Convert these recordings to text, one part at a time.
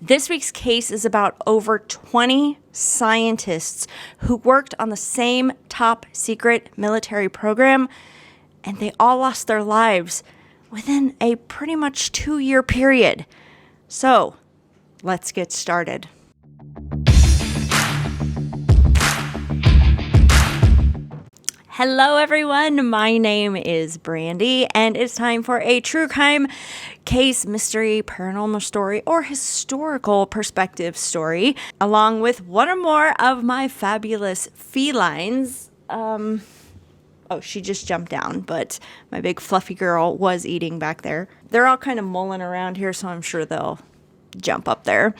This week's case is about over 20 scientists who worked on the same top secret military program, and they all lost their lives within a pretty much 2-year period. So, let's get started. Hello everyone, my name is Brandy, and it's time for a true crime case, mystery, paranormal story, or historical perspective story, along with one or more of my fabulous felines. Oh, she just jumped down, but my big fluffy girl was eating back there. They're all kind of mulling around here, so I'm sure they'll jump up there.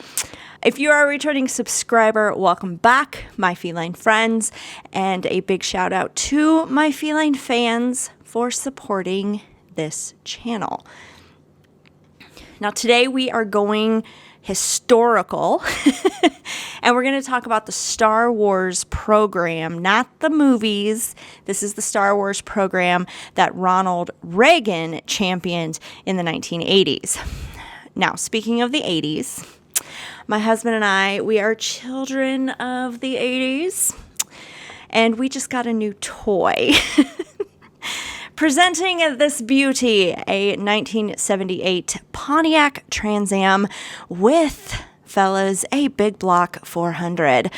If you are a returning subscriber, welcome back, my feline friends, and a big shout out to my feline fans for supporting this channel. Now today we are going historical, and we're going to talk about the Star Wars program, not the movies. This is the Star Wars program that Ronald Reagan championed in the 1980s. Now, speaking of the 80s, my husband and I, we are children of the 80s, and we just got a new toy. Presenting this beauty, a 1978 Pontiac Trans Am with, fellas, a big block 400.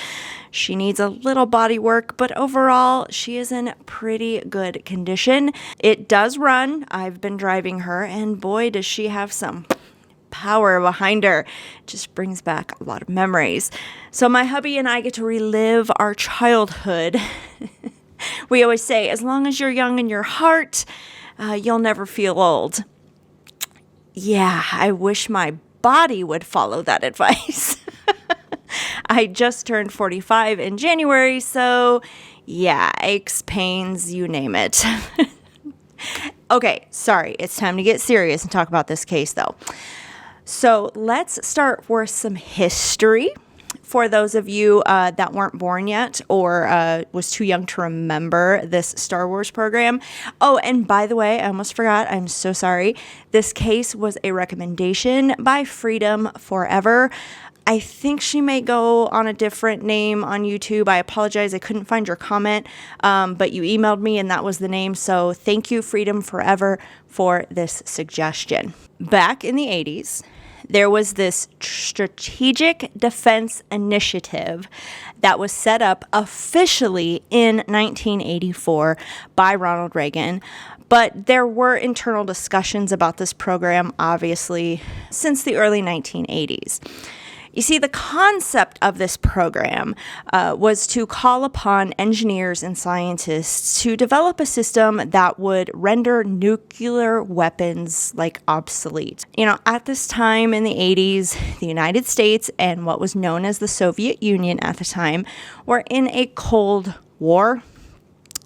She needs a little body work, but overall, she is in pretty good condition. It does run. I've been driving her, and boy, does she have some power behind her. Just brings back a lot of memories. So my hubby and I get to relive our childhood. We always say, as long as you're young in your heart, you'll never feel old. Yeah, I wish my body would follow that advice. I just turned 45 in January, so yeah, aches, pains, you name it. Okay, sorry, it's time to get serious and talk about this case though. So let's start with some history for those of you that weren't born yet or was too young to remember this Star Wars program. Oh, and by the way, I almost forgot. I'm so sorry. This case was a recommendation by Freedom Forever. I think she may go on a different name on YouTube. I apologize. I couldn't find your comment, but you emailed me and that was the name. So thank you, Freedom Forever, for this suggestion. Back in the 80s, there was this Strategic Defense Initiative that was set up officially in 1984 by Ronald Reagan. But there were internal discussions about this program, obviously, since the early 1980s. You see, the concept of this program was to call upon engineers and scientists to develop a system that would render nuclear weapons obsolete. You know, at this time in the 80s, the United States and what was known as the Soviet Union at the time were in a Cold War.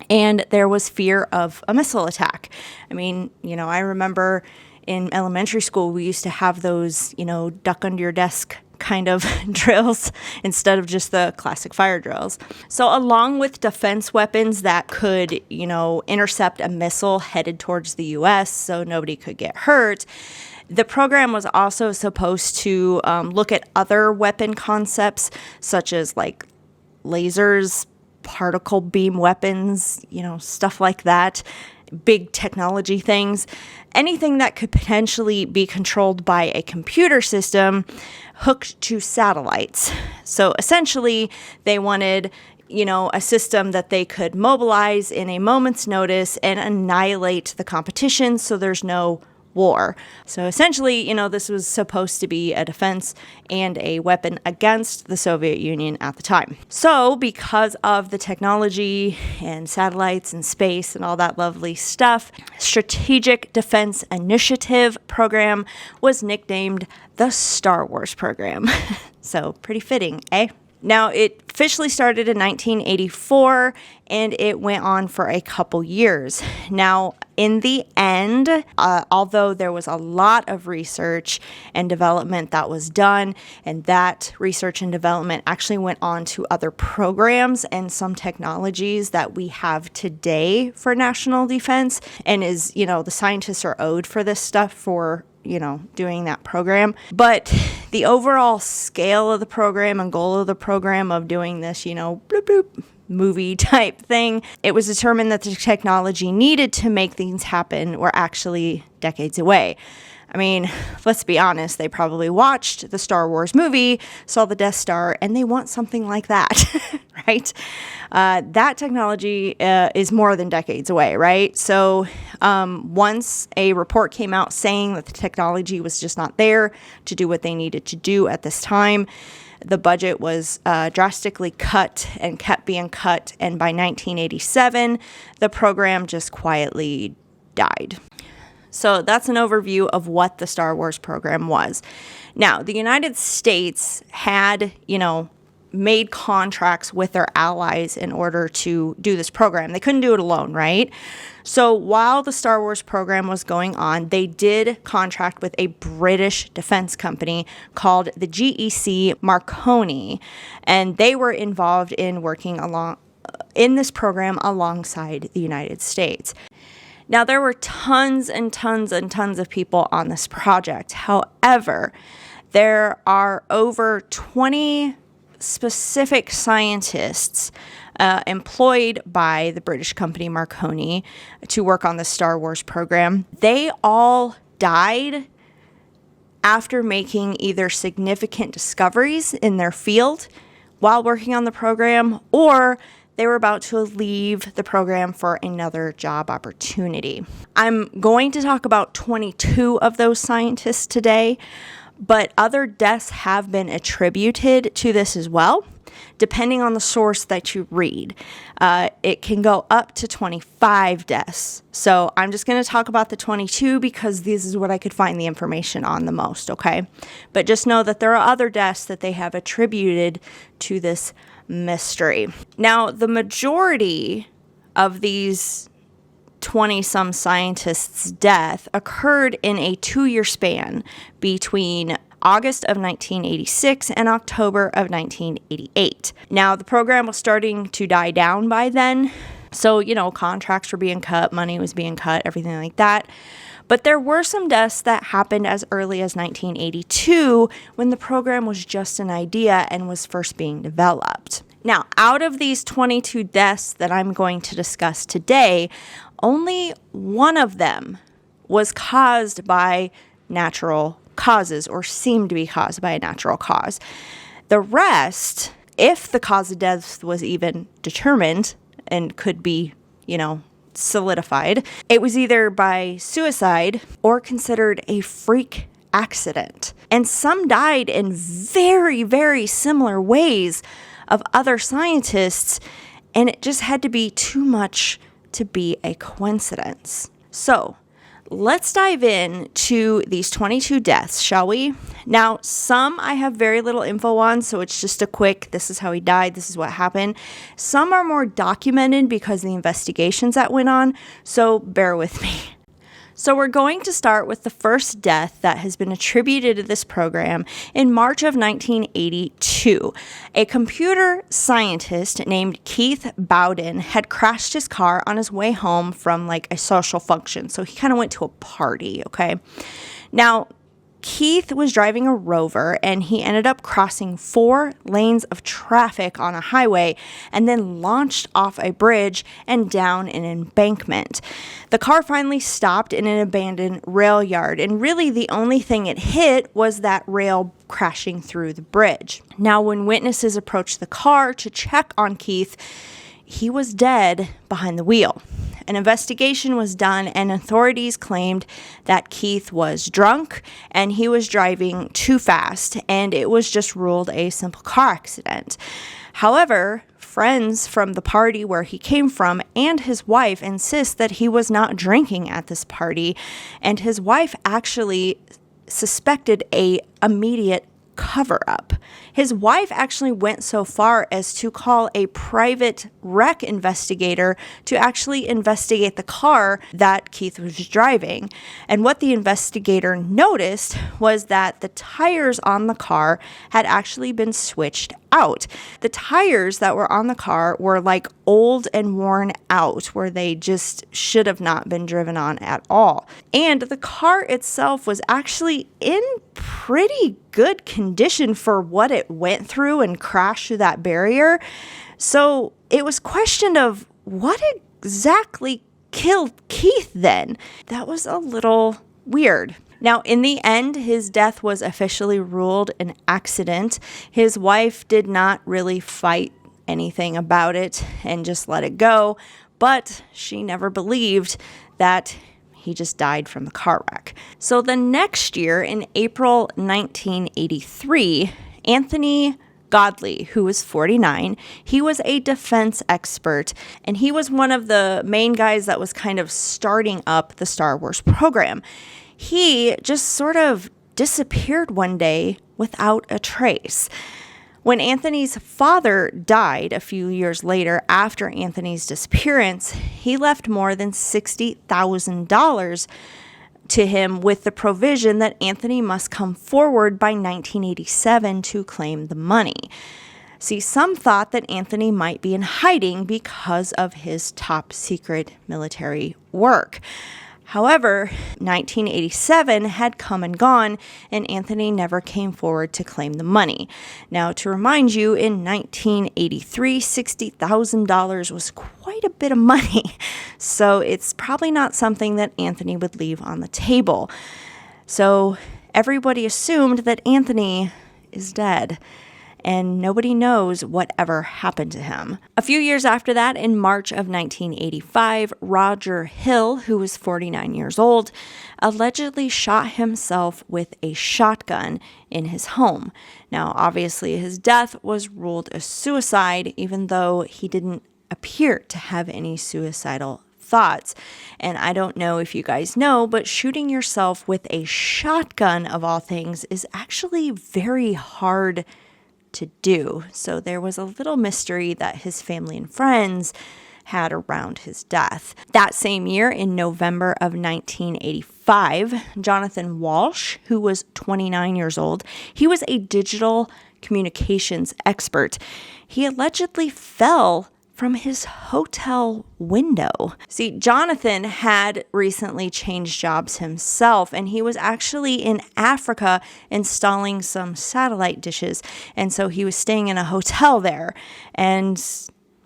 And there was fear of a missile attack. I mean, I remember in elementary school, we used to have those, duck under your desk kind of drills instead of just the classic fire drills. So along with defense weapons that could, intercept a missile headed towards the U.S. so nobody could get hurt, the program was also supposed to look at other weapon concepts such as lasers, particle beam weapons, stuff like that, big technology things, anything that could potentially be controlled by a computer system hooked to satellites. So essentially, they wanted, a system that they could mobilize in a moment's notice and annihilate the competition so there's no war. So essentially, this was supposed to be a defense and a weapon against the Soviet Union at the time. So because of the technology and satellites and space and all that lovely stuff, Strategic Defense Initiative program was nicknamed the Star Wars program. So pretty fitting, eh? Now, it officially started in 1984, and it went on for a couple years. Now, in the end, although there was a lot of research and development that was done, and that research and development actually went on to other programs and some technologies that we have today for national defense, and the scientists are owed for this stuff for doing that program. But the overall scale of the program and goal of the program of doing this, bloop, bloop, movie type thing, it was determined that the technology needed to make things happen were actually decades away. I mean, let's be honest, they probably watched the Star Wars movie, saw the Death Star, and they want something like that, right? That technology is more than decades away, right? So once a report came out saying that the technology was just not there to do what they needed to do at this time, the budget was drastically cut and kept being cut. And by 1987, the program just quietly died. So that's an overview of what the Star Wars program was. Now, the United States had, made contracts with their allies in order to do this program. They couldn't do it alone, right? So while the Star Wars program was going on, they did contract with a British defense company called the GEC Marconi, and they were involved in working in this program alongside the United States. Now, there were tons and tons and tons of people on this project. However, there are over 20 specific scientists employed by the British company Marconi to work on the Star Wars program. They all died after making either significant discoveries in their field while working on the program, or they were about to leave the program for another job opportunity. I'm going to talk about 22 of those scientists today, but other deaths have been attributed to this as well, depending on the source that you read. It can go up to 25 deaths. So I'm just going to talk about the 22 because this is what I could find the information on the most, okay? But just know that there are other deaths that they have attributed to this mystery. Now, the majority of these 20-some scientists' death occurred in a 2-year span between August of 1986 and October of 1988. Now, the program was starting to die down by then. So, contracts were being cut, money was being cut, everything like that. But there were some deaths that happened as early as 1982 when the program was just an idea and was first being developed. Now, out of these 22 deaths that I'm going to discuss today, only one of them was caused by natural causes or seemed to be caused by a natural cause. The rest, if the cause of death was even determined and could be, solidified, it was either by suicide or considered a freak accident. And some died in very, very similar ways of other scientists, and it just had to be too much to be a coincidence. So let's dive in to these 22 deaths, shall we? Now, some I have very little info on, so it's just a quick, this is how he died, this is what happened. Some are more documented because of the investigations that went on, so bear with me. So we're going to start with the first death that has been attributed to this program in March of 1982. A computer scientist named Keith Bowden had crashed his car on his way home from a social function. So he kind of went to a party, okay? Now, Keith was driving a Rover and he ended up crossing 4 lanes of traffic on a highway and then launched off a bridge and down an embankment. The car finally stopped in an abandoned rail yard, and really the only thing it hit was that rail crashing through the bridge. Now, when witnesses approached the car to check on Keith, he was dead behind the wheel. An investigation was done, and authorities claimed that Keith was drunk and he was driving too fast, and it was just ruled a simple car accident. However, friends from the party where he came from and his wife insist that he was not drinking at this party, and his wife actually suspected a immediate cover-up. His wife actually went so far as to call a private wreck investigator to actually investigate the car that Keith was driving. And what the investigator noticed was that the tires on the car had actually been switched out. The tires that were on the car were like old and worn out, where they just should have not been driven on at all. And the car itself was actually in pretty good condition for what it went through and crashed through that barrier. So it was questioned of what exactly killed Keith then. That was a little weird. Now, in the end, his death was officially ruled an accident. His wife did not really fight anything about it and just let it go, but she never believed that he just died from the car wreck. So the next year, in April 1983, Anthony Godley, who was 49, he was a defense expert, and he was one of the main guys that was kind of starting up the Star Wars program. He just sort of disappeared one day without a trace. When Anthony's father died a few years later after Anthony's disappearance, he left more than $60,000 to him with the provision that Anthony must come forward by 1987 to claim the money. See, some thought that Anthony might be in hiding because of his top secret military work. However, 1987 had come and gone, and Anthony never came forward to claim the money. Now, to remind you, in 1983, $60,000 was quite a bit of money, so it's probably not something that Anthony would leave on the table. So everybody assumed that Anthony is dead, and nobody knows whatever happened to him. A few years after that, in March of 1985, Roger Hill, who was 49 years old, allegedly shot himself with a shotgun in his home. Now, obviously, his death was ruled a suicide, even though he didn't appear to have any suicidal thoughts. And I don't know if you guys know, but shooting yourself with a shotgun, of all things, is actually very hard to do. So there was a little mystery that his family and friends had around his death. That same year, in November of 1985, Jonathan Walsh, who was 29 years old, he was a digital communications expert. He allegedly fell from his hotel window. See, Jonathan had recently changed jobs himself, and he was actually in Africa installing some satellite dishes. And so he was staying in a hotel there and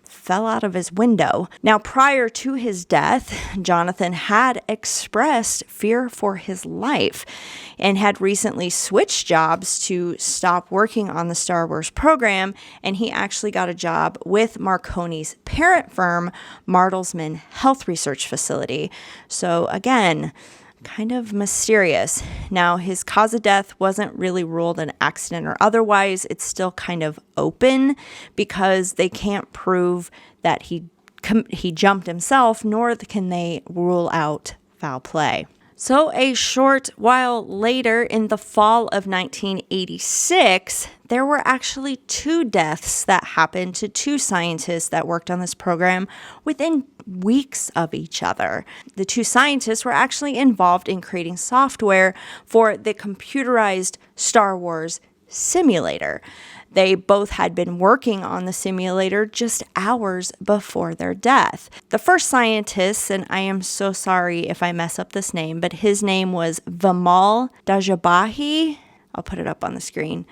fell out of his window. Now, prior to his death, Jonathan had expressed fear for his life and had recently switched jobs to stop working on the Star Wars program, and he actually got a job with Marconi's parent firm, Martelsman Health Research Facility. So again, kind of mysterious. Now, his cause of death wasn't really ruled an accident or otherwise. It's still kind of open because they can't prove that he jumped himself, nor can they rule out foul play. So a short while later, in the fall of 1986, there were actually 2 deaths that happened to 2 scientists that worked on this program within weeks of each other. The 2 scientists were actually involved in creating software for the computerized Star Wars simulator. They both had been working on the simulator just hours before their death. The first scientist, and I am so sorry if I mess up this name, but his name was Vimal Dajabahi. I'll put it up on the screen.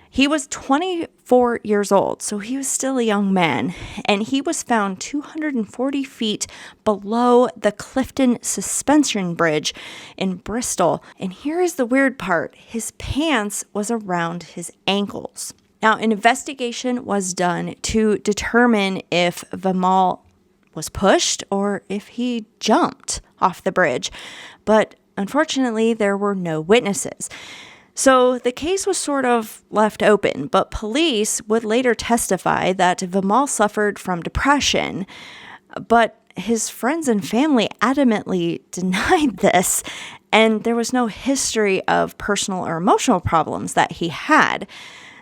He was 24 years old, so he was still a young man, and he was found 240 feet below the Clifton Suspension Bridge in Bristol. And here is the weird part. His pants was around his ankles. Now, an investigation was done to determine if Vimal was pushed or if he jumped off the bridge, but unfortunately, there were no witnesses. So the case was sort of left open, but police would later testify that Vimal suffered from depression, but his friends and family adamantly denied this, and there was no history of personal or emotional problems that he had.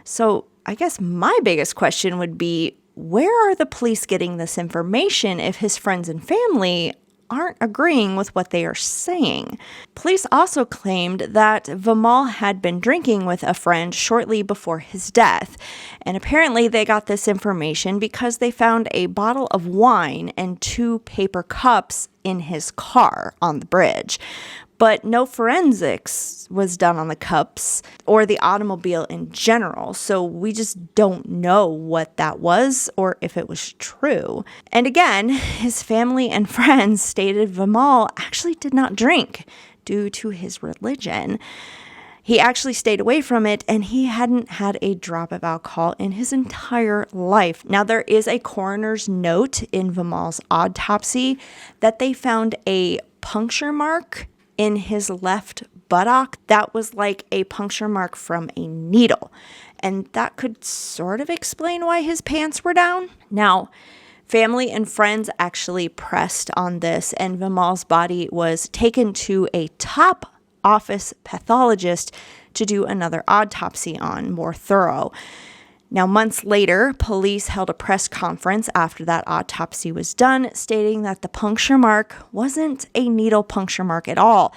So I guess my biggest question would be, where are the police getting this information if his friends and family aren't agreeing with what they are saying? Police also claimed that Vimal had been drinking with a friend shortly before his death. And apparently they got this information because they found a bottle of wine and 2 paper cups in his car on the bridge. But no forensics was done on the cups or the automobile in general, so we just don't know what that was or if it was true. And again, his family and friends stated Vimal actually did not drink due to his religion. He actually stayed away from it, and he hadn't had a drop of alcohol in his entire life. Now, there is a coroner's note in Vimal's autopsy that they found a puncture mark in his left buttock that was like a puncture mark from a needle. And that could sort of explain why his pants were down. Now, family and friends actually pressed on this, and Vimal's body was taken to a top office pathologist to do another autopsy on, more thorough. Now, months later, police held a press conference after that autopsy was done, stating that the puncture mark wasn't a needle puncture mark at all,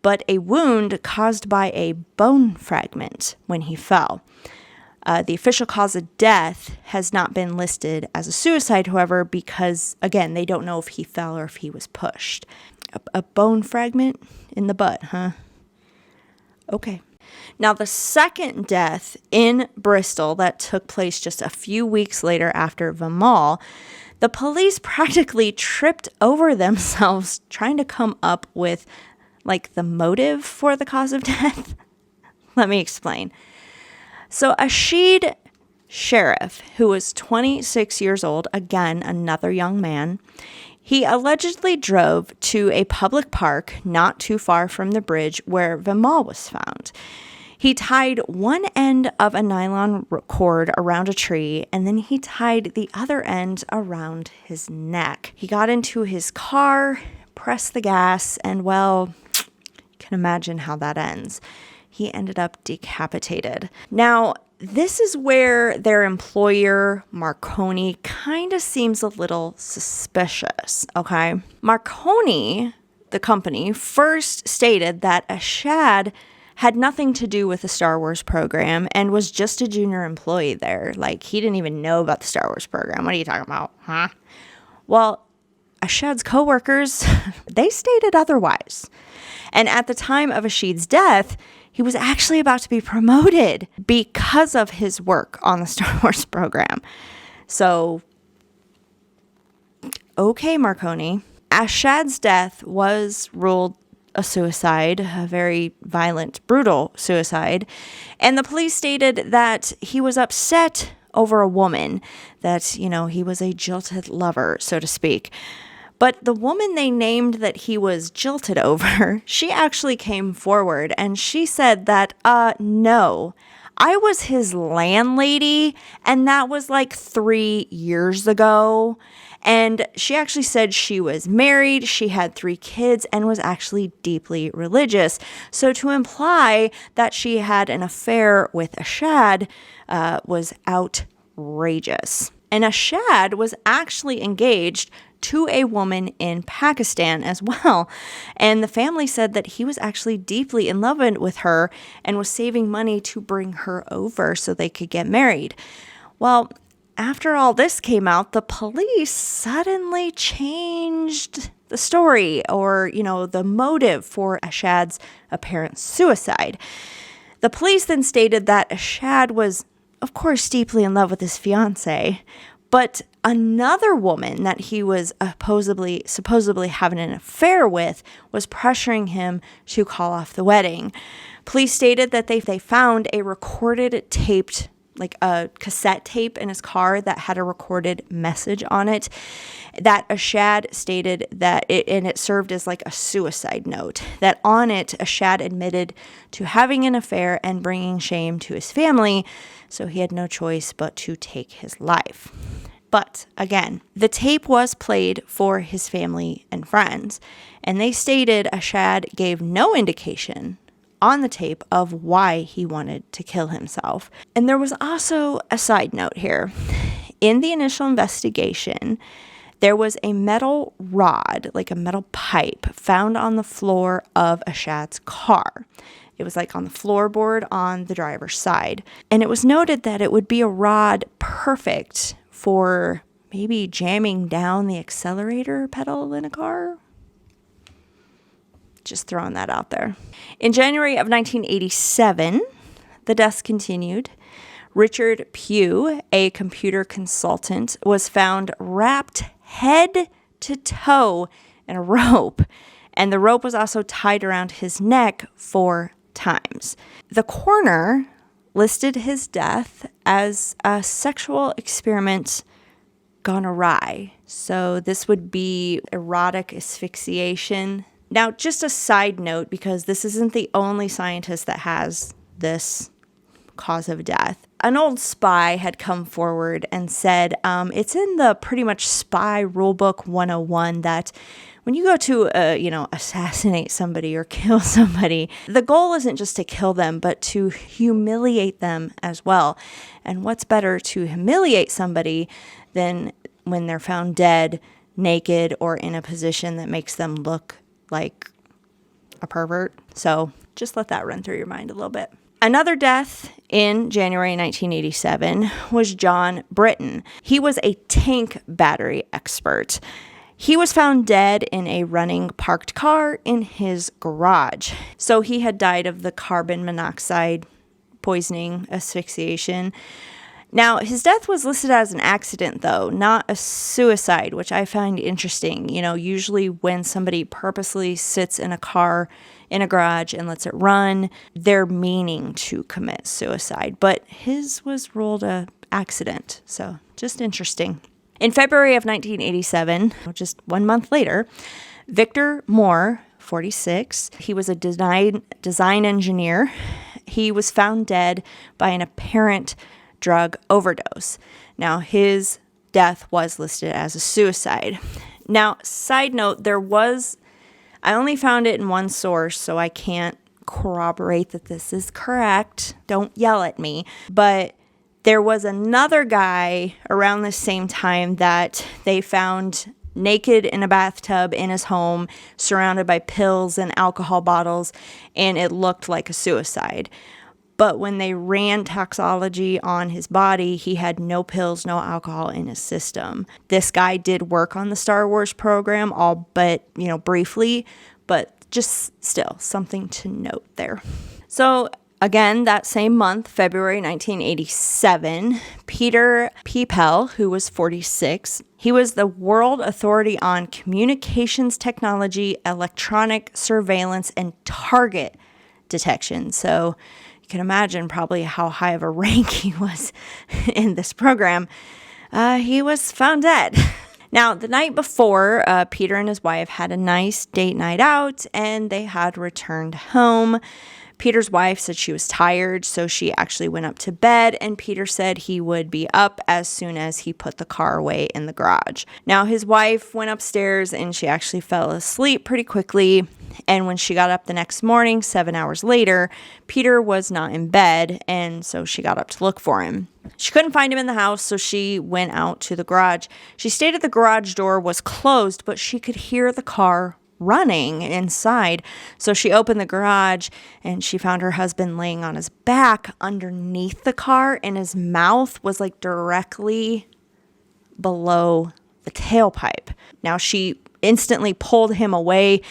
but a wound caused by a bone fragment when he fell. The official cause of death has not been listed as a suicide, however, because, again, they don't know if he fell or if he was pushed. A bone fragment in the butt, huh? Okay. Now, the second death in Bristol that took place just a few weeks later after Vimal, the police practically tripped over themselves trying to come up with, like, the motive for the cause of death. Let me explain. So, Asad Sheriff, who was 26 years old, again, another young man, he allegedly drove to a public park not too far from the bridge where Vimal was found. He tied one end of a nylon cord around a tree, and then he tied the other end around his neck. He got into his car, pressed the gas, and, well, you can imagine how that ends. He ended up decapitated. Now, this is where their employer, Marconi, kind of seems a little suspicious, okay? Marconi, the company, first stated that Asad had nothing to do with the Star Wars program and was just a junior employee there. Like, he didn't even know about the Star Wars program. What are you talking about, huh? Well, Asad's coworkers, they stated otherwise. And at the time of Asad's death, he was actually about to be promoted because of his work on the Star Wars program. So, okay, Marconi. Asad's death was ruled a suicide, a very violent, brutal suicide. And the police stated that he was upset over a woman, that, he was a jilted lover, so to speak. But the woman they named that he was jilted over, she actually came forward and she said that, no, I was his landlady, and that was like 3 years ago. And she actually said she was married, she had 3 kids, and was actually deeply religious. So to imply that she had an affair with Asad was outrageous. And Asad was actually engaged to a woman in Pakistan as well. And the family said that he was actually deeply in love with her and was saving money to bring her over so they could get married. Well, after all this came out, the police suddenly changed the story or, the motive for Asad's apparent suicide. The police then stated that Asad was, of course, deeply in love with his fiancée, but another woman that he was supposedly having an affair with was pressuring him to call off the wedding. Police stated that they found a recorded taped, like a cassette tape in his car that had a recorded message on it that Asad stated that it served as like a suicide note, that on it Asad admitted to having an affair and bringing shame to his family, so he had no choice but to take his life. But again, the tape was played for his family and friends, and they stated Asad gave no indication on the tape of why he wanted to kill himself. And there was also a side note here. In the initial investigation, there was a metal rod, like a metal pipe, found on the floor of Asad's car. It was like on the floorboard on the driver's side. And it was noted that it would be a rod perfect for maybe jamming down the accelerator pedal in a car. Just throwing that out there. In January of 1987, the deaths continued. Richard Pugh, a computer consultant, was found wrapped head to toe in a rope, and the rope was also tied around his neck 4 times. The coroner listed his death as a sexual experiment gone awry. So this would be erotic asphyxiation. Now, just a side note, because this isn't the only scientist that has this cause of death. An old spy had come forward and said, it's in the pretty much spy rulebook 101 that when you go to, assassinate somebody or kill somebody, the goal isn't just to kill them, but to humiliate them as well. And what's better to humiliate somebody than when they're found dead, naked, or in a position that makes them look like a pervert? So just let that run through your mind a little bit. Another death in January 1987 was John Britton. He was a tank battery expert. He was found dead in a running parked car in his garage. So he had died of the carbon monoxide poisoning, asphyxiation. Now, his death was listed as an accident, though, not a suicide, which I find interesting. Usually when somebody purposely sits in a car in a garage and lets it run, they're meaning to commit suicide. But his was ruled an accident, so just interesting. In February of 1987, just 1 month later, Victor Moore, 46, he was a design engineer. He was found dead by an apparent drug overdose. Now, his death was listed as a suicide. Now, side note, I only found it in one source, so I can't corroborate that this is correct. Don't yell at me. But there was another guy around the same time that they found naked in a bathtub in his home, surrounded by pills and alcohol bottles, and it looked like a suicide. But when they ran toxicology on his body, he had no pills, no alcohol in his system. This guy did work on the Star Wars program, all but, briefly, but just still something to note there. So again, that same month, February 1987, Peter Pipel, who was 46, he was the World Authority on Communications Technology, Electronic Surveillance, and Target Detection. So you can imagine probably how high of a rank he was in this program. He was found dead. Now, the night before, Peter and his wife had a nice date night out, and they had returned home. Peter's wife said she was tired, so she actually went up to bed, and Peter said he would be up as soon as he put the car away in the garage. Now, his wife went upstairs, and she actually fell asleep pretty quickly, and when she got up the next morning, 7 hours later, Peter was not in bed, and so she got up to look for him. She couldn't find him in the house, so she went out to the garage. She stated the garage door was closed, but she could hear the car running inside. So she opened the garage and she found her husband laying on his back underneath the car, and his mouth was like directly below the tailpipe. Now she instantly pulled him away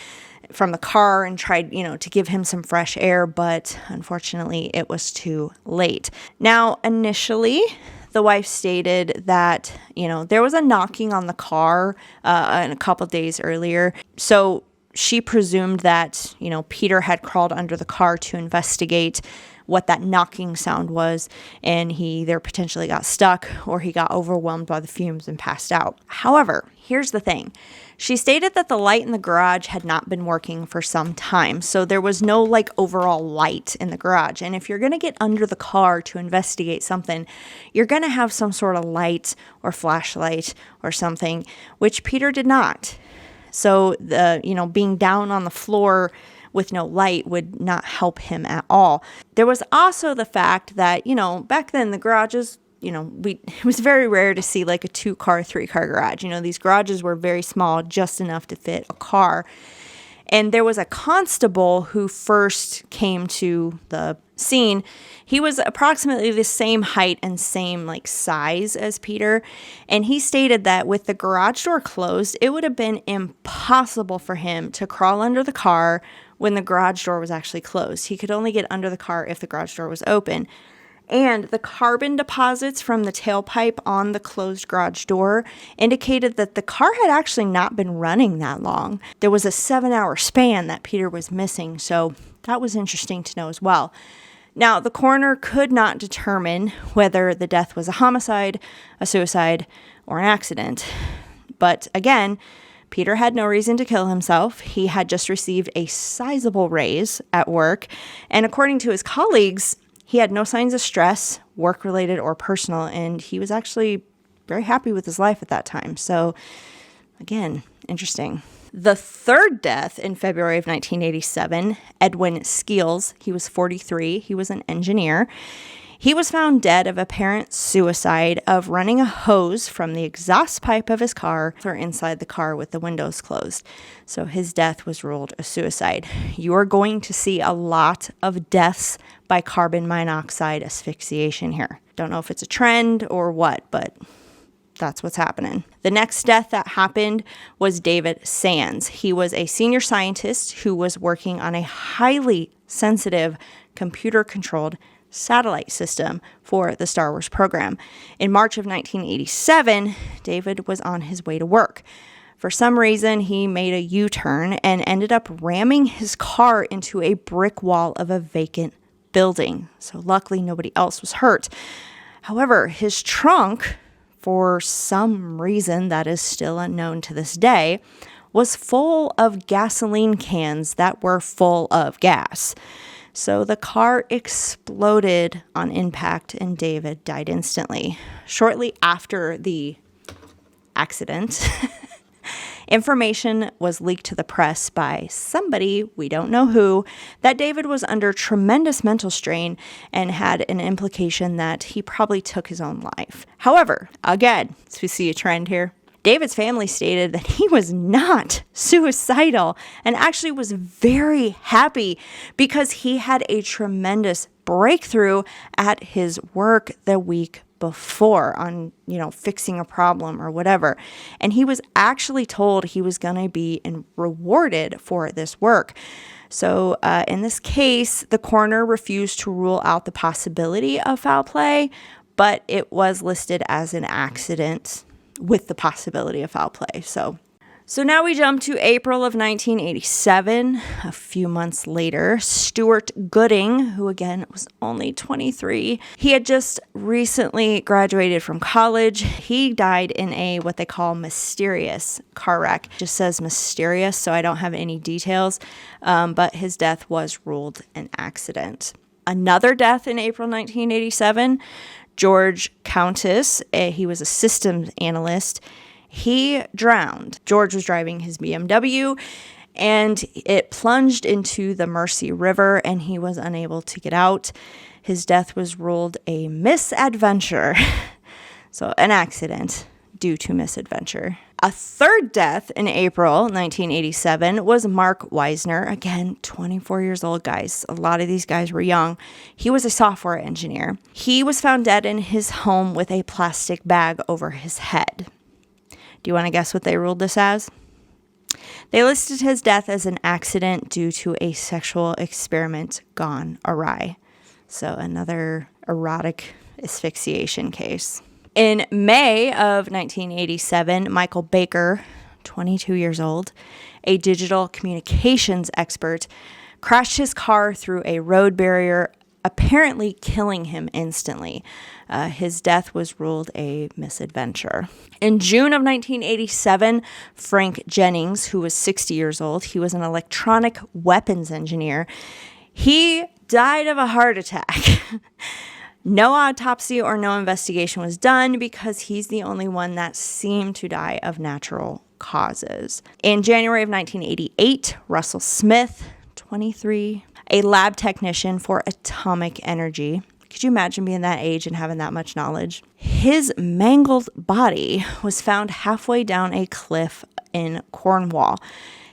from the car and tried, to give him some fresh air, but unfortunately it was too late. Now, initially, the wife stated that, there was a knocking on the car a couple days earlier. So she presumed that, Peter had crawled under the car to investigate what that knocking sound was, and he either potentially got stuck or he got overwhelmed by the fumes and passed out. However, here's the thing. She stated that the light in the garage had not been working for some time, so there was no overall light in the garage. And if you're going to get under the car to investigate something, you're going to have some sort of light or flashlight or something, which Peter did not. So being down on the floor with no light would not help him at all. There was also the fact that, back then the garages, it was very rare to see like a 2-car, 3-car garage. These garages were very small, just enough to fit a car. And there was a constable who first came to the scene. He was approximately the same height and same like size as Peter. And he stated that with the garage door closed, it would have been impossible for him to crawl under the car when the garage door was actually closed. He could only get under the car if the garage door was open. And the carbon deposits from the tailpipe on the closed garage door indicated that the car had actually not been running that long. There was a 7-hour span that Peter was missing, so that was interesting to know as well. Now, the coroner could not determine whether the death was a homicide, a suicide, or an accident. But again, Peter had no reason to kill himself. He had just received a sizable raise at work, and according to his colleagues, he had no signs of stress, work-related or personal, and he was actually very happy with his life at that time. So, again, interesting. The third death in February of 1987, Edwin Skeels, he was 43. He was an engineer. He was found dead of apparent suicide of running a hose from the exhaust pipe of his car or inside the car with the windows closed. So his death was ruled a suicide. You're going to see a lot of deaths by carbon monoxide asphyxiation here. Don't know if it's a trend or what, but that's what's happening. The next death that happened was David Sands. He was a senior scientist who was working on a highly sensitive computer-controlled satellite system for the Star Wars program. In March of 1987, David was on his way to work. For some reason, he made a U-turn and ended up ramming his car into a brick wall of a vacant building. So luckily, nobody else was hurt. However, his trunk, for some reason that is still unknown to this day, was full of gasoline cans that were full of gas. So the car exploded on impact and David died instantly. Shortly after the accident, information was leaked to the press by somebody, we don't know who, that David was under tremendous mental strain and had an implication that he probably took his own life. However, again, we see a trend here. David's family stated that he was not suicidal and actually was very happy because he had a tremendous breakthrough at his work the week before on, fixing a problem or whatever. And he was actually told he was going to be rewarded for this work. So in this case, the coroner refused to rule out the possibility of foul play, but it was listed as an accident with the possibility of foul play. So now we jump to April of 1987. A few months later, Stuart Gooding, who again was only 23, he had just recently graduated from college. He died in what they call mysterious car wreck. It just says mysterious, so I don't have any details, but his death was ruled an accident. Another death in April 1987, George Countess, he was a systems analyst. He drowned. George was driving his BMW and it plunged into the Mersey River and he was unable to get out. His death was ruled a misadventure. So an accident due to misadventure. A third death in April 1987 was Mark Weisner. Again, 24 years old, guys. A lot of these guys were young. He was a software engineer. He was found dead in his home with a plastic bag over his head. Do you want to guess what they ruled this as? They listed his death as an accident due to a sexual experiment gone awry. So another erotic asphyxiation case. In May of 1987, Michael Baker, 22 years old, a digital communications expert, crashed his car through a road barrier, apparently killing him instantly. His death was ruled a misadventure. In June of 1987, Frank Jennings, who was 60 years old, he was an electronic weapons engineer. He died of a heart attack. No autopsy or no investigation was done because he's the only one that seemed to die of natural causes. In January of 1988, Russell Smith, 23, a lab technician for atomic energy. Could you imagine being that age and having that much knowledge? His mangled body was found halfway down a cliff in Cornwall.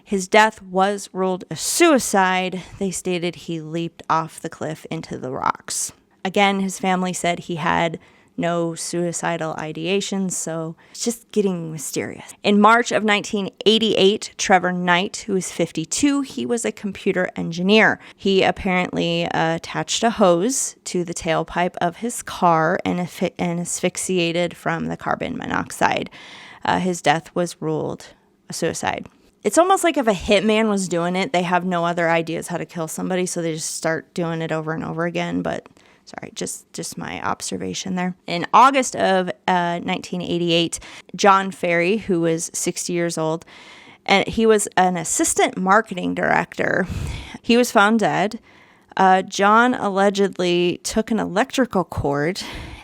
His death was ruled a suicide. They stated he leaped off the cliff into the rocks. Again, his family said he had no suicidal ideations, so it's just getting mysterious. In March of 1988, Trevor Knight, who was 52, he was a computer engineer. He apparently attached a hose to the tailpipe of his car and asphyxiated from the carbon monoxide. His death was ruled a suicide. It's almost like if a hitman was doing it, they have no other ideas how to kill somebody, so they just start doing it over and over again, but sorry, just my observation there. In August of 1988, John Ferry, who was 60 years old, and he was an assistant marketing director, he was found dead. John allegedly took an electrical cord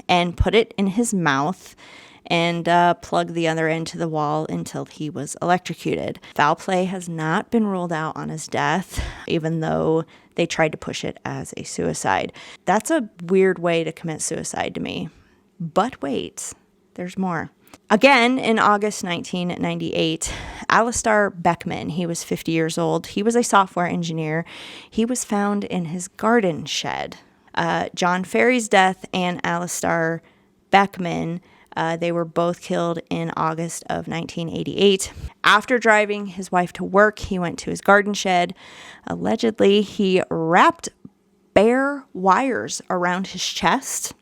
and put it in his mouth and plugged the other end to the wall until he was electrocuted. Foul play has not been ruled out on his death, even though they tried to push it as a suicide. That's a weird way to commit suicide to me. But wait, there's more. Again, in August 1998, Alistair Beckman, he was 50 years old. He was a software engineer. He was found in his garden shed. John Ferry's death and Alistair Beckman, they were both killed in August of 1988. After driving his wife to work, he went to his garden shed. Allegedly, he wrapped bare wires around his chest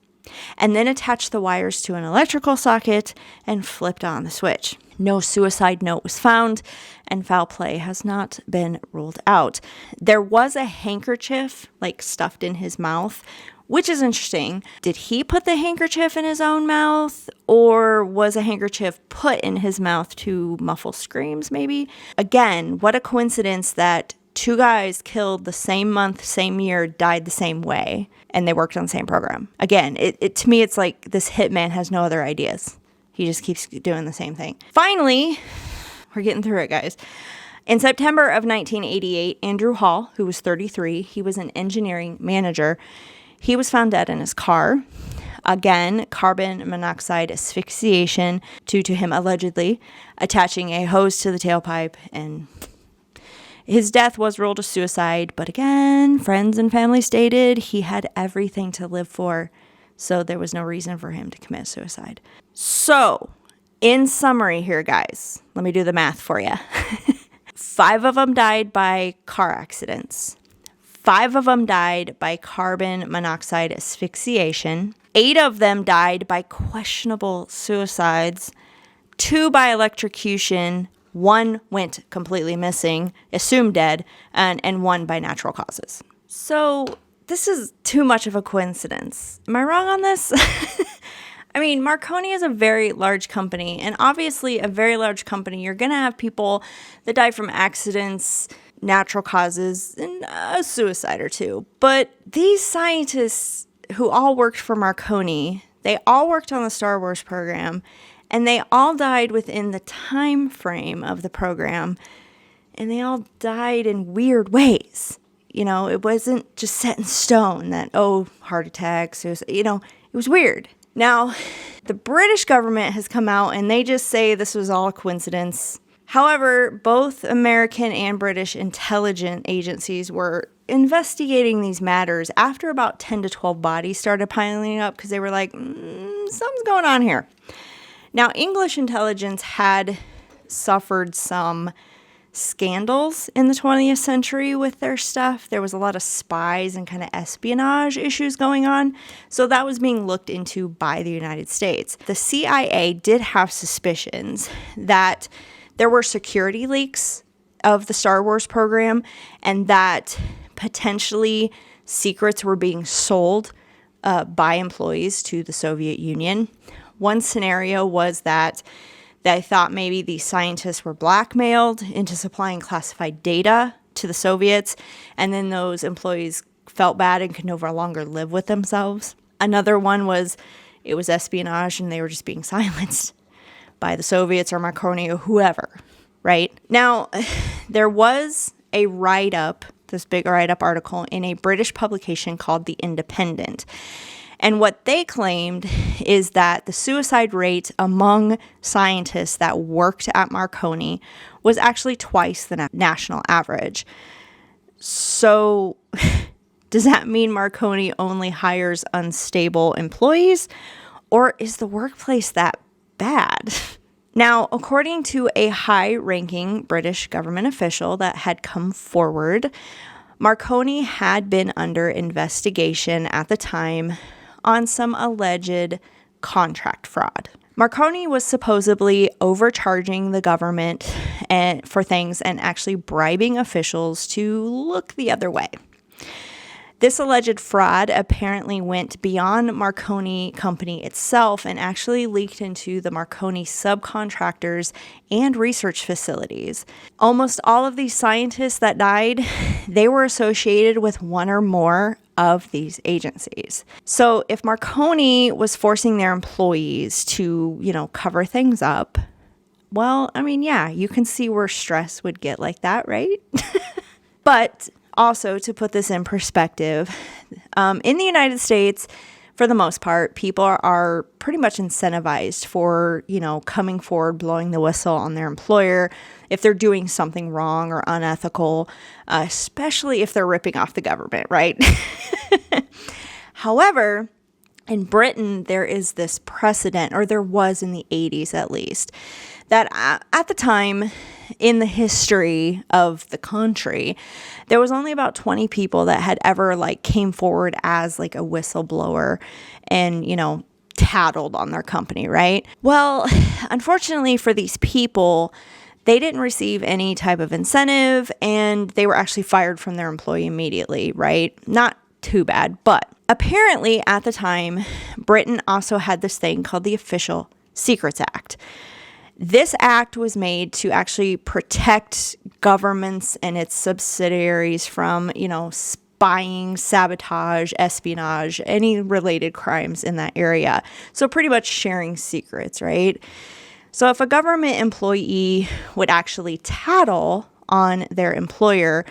and then attached the wires to an electrical socket and flipped on the switch. No suicide note was found, and foul play has not been ruled out. There was a handkerchief, stuffed in his mouth, which is interesting. Did he put the handkerchief in his own mouth, or was a handkerchief put in his mouth to muffle screams, maybe? Again, what a coincidence that two guys killed the same month, same year, died the same way, and they worked on the same program. Again, to me, it's like this hitman has no other ideas. He just keeps doing the same thing. Finally, we're getting through it, guys. In September of 1988, Andrew Hall, who was 33, he was an engineering manager. He was found dead in his car. Again, carbon monoxide asphyxiation due to him allegedly attaching a hose to the tailpipe, and his death was ruled a suicide. But again, friends and family stated he had everything to live for, so there was no reason for him to commit suicide. So, in summary here, guys, let me do the math for you. 5 of them died by car accidents. 5 of them died by carbon monoxide asphyxiation. 8 of them died by questionable suicides. 2 by electrocution. 1 went completely missing, assumed dead, and 1 by natural causes. So this is too much of a coincidence. Am I wrong on this? I mean, Marconi is a very large company, and obviously a very large company, you're going to have people that die from accidents, natural causes, and a suicide or two. But these scientists who all worked for Marconi, they all worked on the Star Wars program, and they all died within the time frame of the program, and they all died in weird ways. You know, it wasn't just set in stone that, heart attack, suicide, it was weird. Now, the British government has come out and they just say this was all a coincidence. However, both American and British intelligence agencies were investigating these matters after about 10 to 12 bodies started piling up because they were like, something's going on here. Now, English intelligence had suffered some scandals in the 20th century with their stuff. There was a lot of spies and kind of espionage issues going on. So that was being looked into by the United States. The CIA did have suspicions that there were security leaks of the Star Wars program and that potentially secrets were being sold by employees to the Soviet Union. One scenario was that they thought maybe the scientists were blackmailed into supplying classified data to the Soviets, and then those employees felt bad and could no longer live with themselves. Another one was it was espionage and they were just being silenced by the Soviets or Marconi or whoever, right? Now, there was a write-up this big write-up article in a British publication called The Independent. And what they claimed is that the suicide rate among scientists that worked at Marconi was actually twice the national average. So does that mean Marconi only hires unstable employees, or is the workplace that bad? Now, according to a high-ranking British government official that had come forward, Marconi had been under investigation at the time on some alleged contract fraud. Marconi was supposedly overcharging the government for things and actually bribing officials to look the other way. This alleged fraud apparently went beyond Marconi Company itself and actually leaked into the Marconi subcontractors and research facilities. Almost all of these scientists that died, they were associated with one or more of these agencies. So if Marconi was forcing their employees to, cover things up, well, I mean, yeah, you can see where stress would get like that, right? But also, to put this in perspective, in the United States, for the most part, people are pretty much incentivized for, coming forward, blowing the whistle on their employer if they're doing something wrong or unethical, especially if they're ripping off the government, right? However, in Britain, there is this precedent, or there was in the 80s at least, that at the time in the history of the country, there was only about 20 people that had ever came forward as a whistleblower and, tattled on their company, right? Well, unfortunately for these people, they didn't receive any type of incentive and they were actually fired from their employee immediately, right? Not too bad, but apparently at the time, Britain also had this thing called the Official Secrets Act. This act was made to actually protect governments and its subsidiaries from, spying, sabotage, espionage, any related crimes in that area. So pretty much sharing secrets, right? So if a government employee would actually tattle on their employer,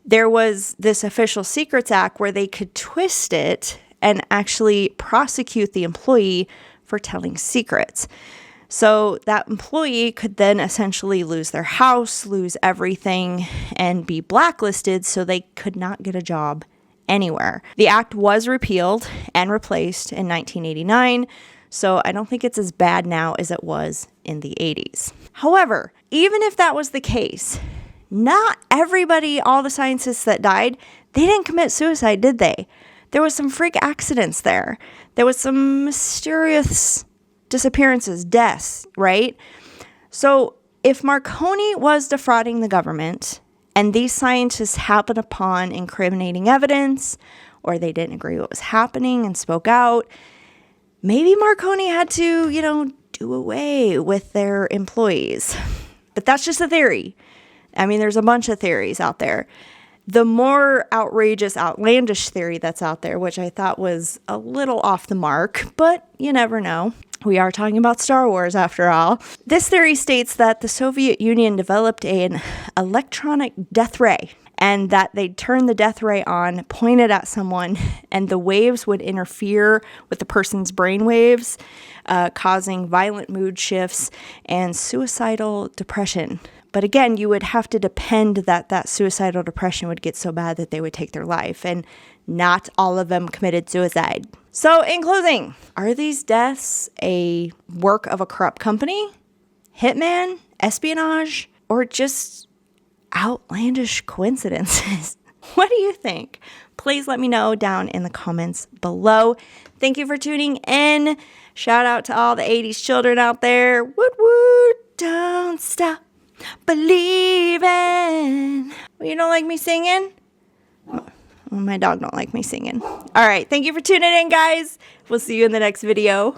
there was this Official Secrets Act where they could twist it and actually prosecute the employee for telling secrets. So that employee could then essentially lose their house, lose everything, and be blacklisted so they could not get a job anywhere. The act was repealed and replaced in 1989, so I don't think it's as bad now as it was in the 80s. However, even if that was the case, not everybody, all the scientists that died, they didn't commit suicide, did they? There was some freak accidents there. There was some mysterious disappearances, deaths, right? So if Marconi was defrauding the government and these scientists happened upon incriminating evidence, or they didn't agree what was happening and spoke out, maybe Marconi had to, do away with their employees. But that's just a theory. I mean, there's a bunch of theories out there. The more outrageous, outlandish theory that's out there, which I thought was a little off the mark, but you never know. We are talking about Star Wars after all. This theory states that the Soviet Union developed an electronic death ray and that they'd turn the death ray on, point it at someone, and the waves would interfere with the person's brain waves, causing violent mood shifts and suicidal depression. But again, you would have to depend that suicidal depression would get so bad that they would take their life, and not all of them committed suicide. So in closing, are these deaths a work of a corrupt company, hitman, espionage, or just outlandish coincidences? What do you think? Please let me know down in the comments below. Thank you for tuning in. Shout out to all the 80s children out there. Woot woot, don't stop believing. You don't like me singing? My dog don't like me singing. All right. Thank you for tuning in, guys. We'll see you in the next video.